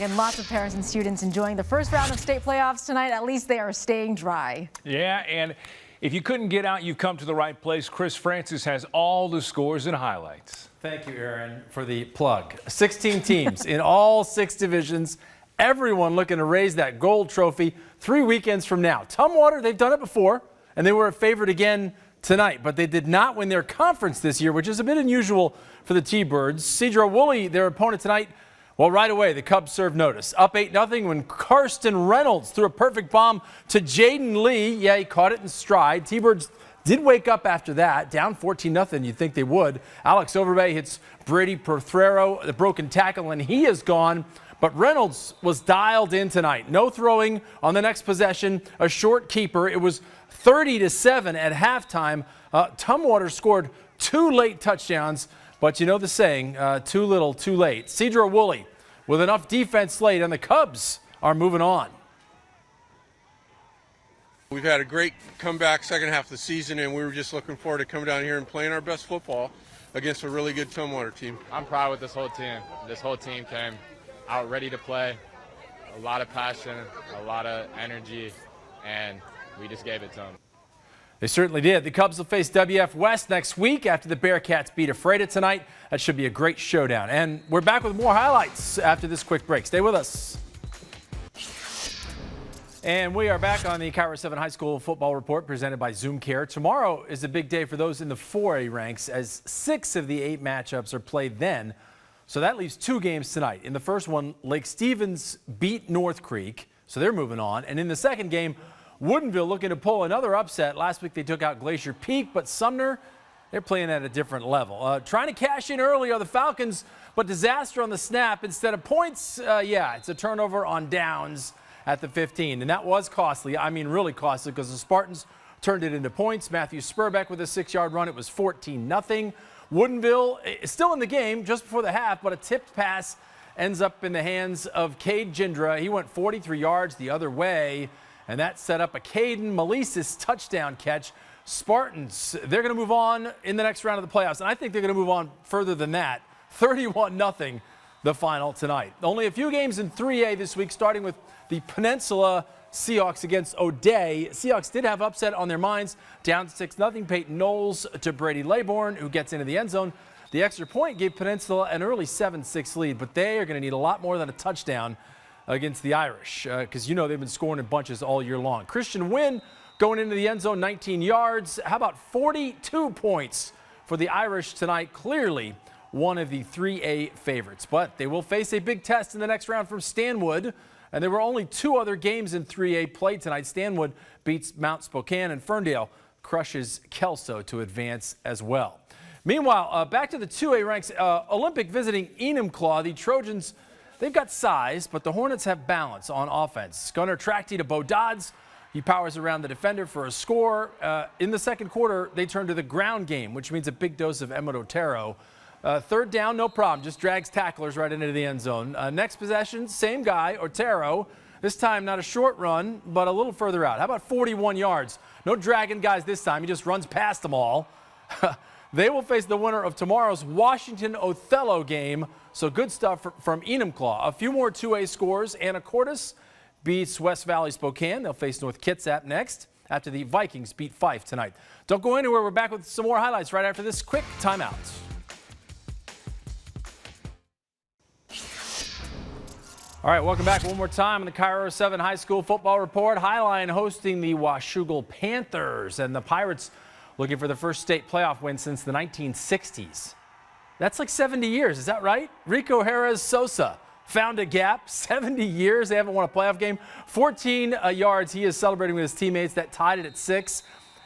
Again, lots of parents and students enjoying the first round of state playoffs tonight. At least they are staying dry. Yeah, and if you couldn't get out, you've come to the right place. Chris Francis has all the scores and highlights. Thank you, Aaron, for the plug. 16 teams in all 6 divisions. Everyone looking to raise that gold trophy 3 weekends from now. Tumwater, they've done it before, and they were a favorite again tonight, but they did not win their conference this year, which is a bit unusual for the T-Birds. Cedro-Woolley, their opponent tonight, well, right away, the Cubs served notice. Up 8-0 when Karsten Reynolds threw a perfect bomb to Jaden Lee. Yeah, he caught it in stride. T-Birds did wake up after that, down 14-0. You'd think they would. Alex Overbay hits Brady Perthrero, the broken tackle, and he is gone. But Reynolds was dialed in tonight. No throwing on the next possession, a short keeper. It was 30-7 at halftime. Tumwater scored 2 late touchdowns, but you know the saying, too little, too late. Cedro-Woolley with enough defense late, and the Cubs are moving on. We've had a great comeback second half of the season, and we were just looking forward to coming down here and playing our best football against a really good Tumwater team. I'm proud with this whole team. This whole team came out ready to play, a lot of passion, a lot of energy, and we just gave it to them. They certainly did. The Cubs will face WF West next week after the Bearcats beat Ephrata tonight. That should be a great showdown. And we're back with more highlights after this quick break. Stay with us. And we are back on the KIRO 7 High School Football Report presented by Zoom Care. Tomorrow is a big day for those in the 4A ranks as 6 of the 8 matchups are played then. So that leaves 2 games tonight. In the first one, Lake Stevens beat North Creek, so they're moving on. And in the second game, Woodinville looking to pull another upset. Last week they took out Glacier Peak, but Sumner, they're playing at a different level. Trying to cash in early are the Falcons, but disaster on the snap. Instead of points, yeah, it's a turnover on downs at the 15. And that was costly. I mean, really costly, because the Spartans turned it into points. Matthew Spurbeck with a 6-yard run. It was 14-0. Woodinville is still in the game just before the half, but a tipped pass ends up in the hands of Cade Gindra. He went 43 yards the other way, and that set up a Caden Malisis touchdown catch. Spartans, they're going to move on in the next round of the playoffs, and I think they're going to move on further than that. 31-0 the final tonight. Only a few games in 3A this week, starting with the Peninsula Seahawks against O'Dea. Seahawks did have upset on their minds, down 6-0. Peyton Knowles to Brady Laybourne, who gets into the end zone. The extra point gave Peninsula an early 7-6 lead, but they are going to need a lot more than a touchdown against the Irish, because you know they've been scoring in bunches all year long. Christian Wynn going into the end zone, 19 yards. How about 42 points for the Irish tonight? Clearly one of the 3A favorites, but they will face a big test in the next round from Stanwood. And there were only 2 other games in 3A played tonight. Stanwood beats Mount Spokane, and Ferndale crushes Kelso to advance as well. Meanwhile, back to the 2A ranks, Olympic visiting Enumclaw. The Trojans, they've got size, but the Hornets have balance on offense. Gunnar Trachty to Bo Dodds. He powers around the defender for a score. In the second quarter, they turn to the ground game, which means a big dose of Emmett Otero. Third down, no problem. Just drags tacklers right into the end zone. Next possession, same guy, Otero. This time not a short run, but a little further out. How about 41 yards? No dragging guys this time. He just runs past them all. They will face the winner of tomorrow's Washington-Othello game. So good stuff from Enumclaw. A few more 2A scores. Anacortes beats West Valley Spokane. They'll face North Kitsap next after the Vikings beat Fife tonight. Don't go anywhere. We're back with some more highlights right after this quick timeout. All right, welcome back one more time on the KIRO 7 High School Football Report. Highline hosting the Washougal Panthers, and the Pirates looking for the first state playoff win since the 1960s. That's like 70 years, is that right? Rico Jerez Sosa found a gap. 70 years they haven't won a playoff game. 14 yards he is celebrating with his teammates. That tied it at 6.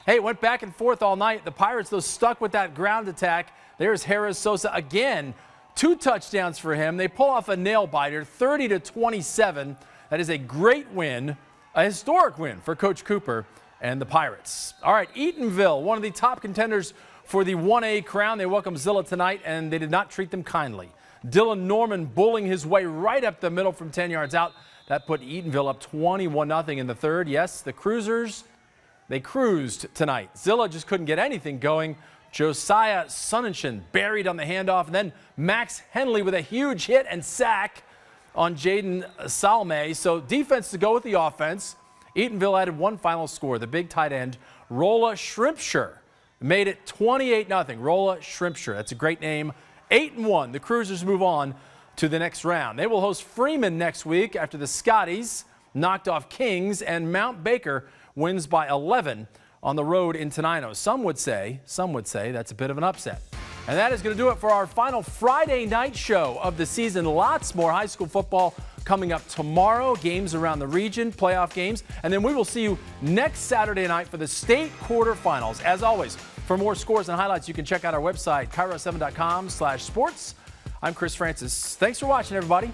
Hey, it went back and forth all night. The Pirates, though, stuck with that ground attack. There's Jerez Sosa again. 2 touchdowns for him. They pull off a nail-biter, 30-27. That is a great win, a historic win for Coach Cooper and the Pirates. All right, Eatonville, one of the top contenders for the 1A crown. They welcome Zilla tonight, and they did not treat them kindly. Dylan Norman bullying his way right up the middle from 10 yards out. That put Eatonville up 21-0 in the third. Yes, the Cruisers, they cruised tonight. Zilla just couldn't get anything going. Josiah Sonnenschen buried on the handoff, and then Max Henley with a huge hit and sack on Jaden Salme. So defense to go with the offense. Eatonville added one final score. The big tight end, Rolla Shrimpshire, made it 28-0. Rolla Shrimpshire, that's a great name. 8-1. The Cruisers move on to the next round. They will host Freeman next week after the Scotties knocked off Kings, and Mount Baker wins by 11 on the road in Tenino. Some would say that's a bit of an upset. And that is going to do it for our final Friday night show of the season. Lots more high school football coming up tomorrow, games around the region, playoff games, and then we will see you next Saturday night for the state quarterfinals. As always, for more scores and highlights, you can check out our website, KIRO7.com/sports. I'm Chris Francis. Thanks for watching, everybody.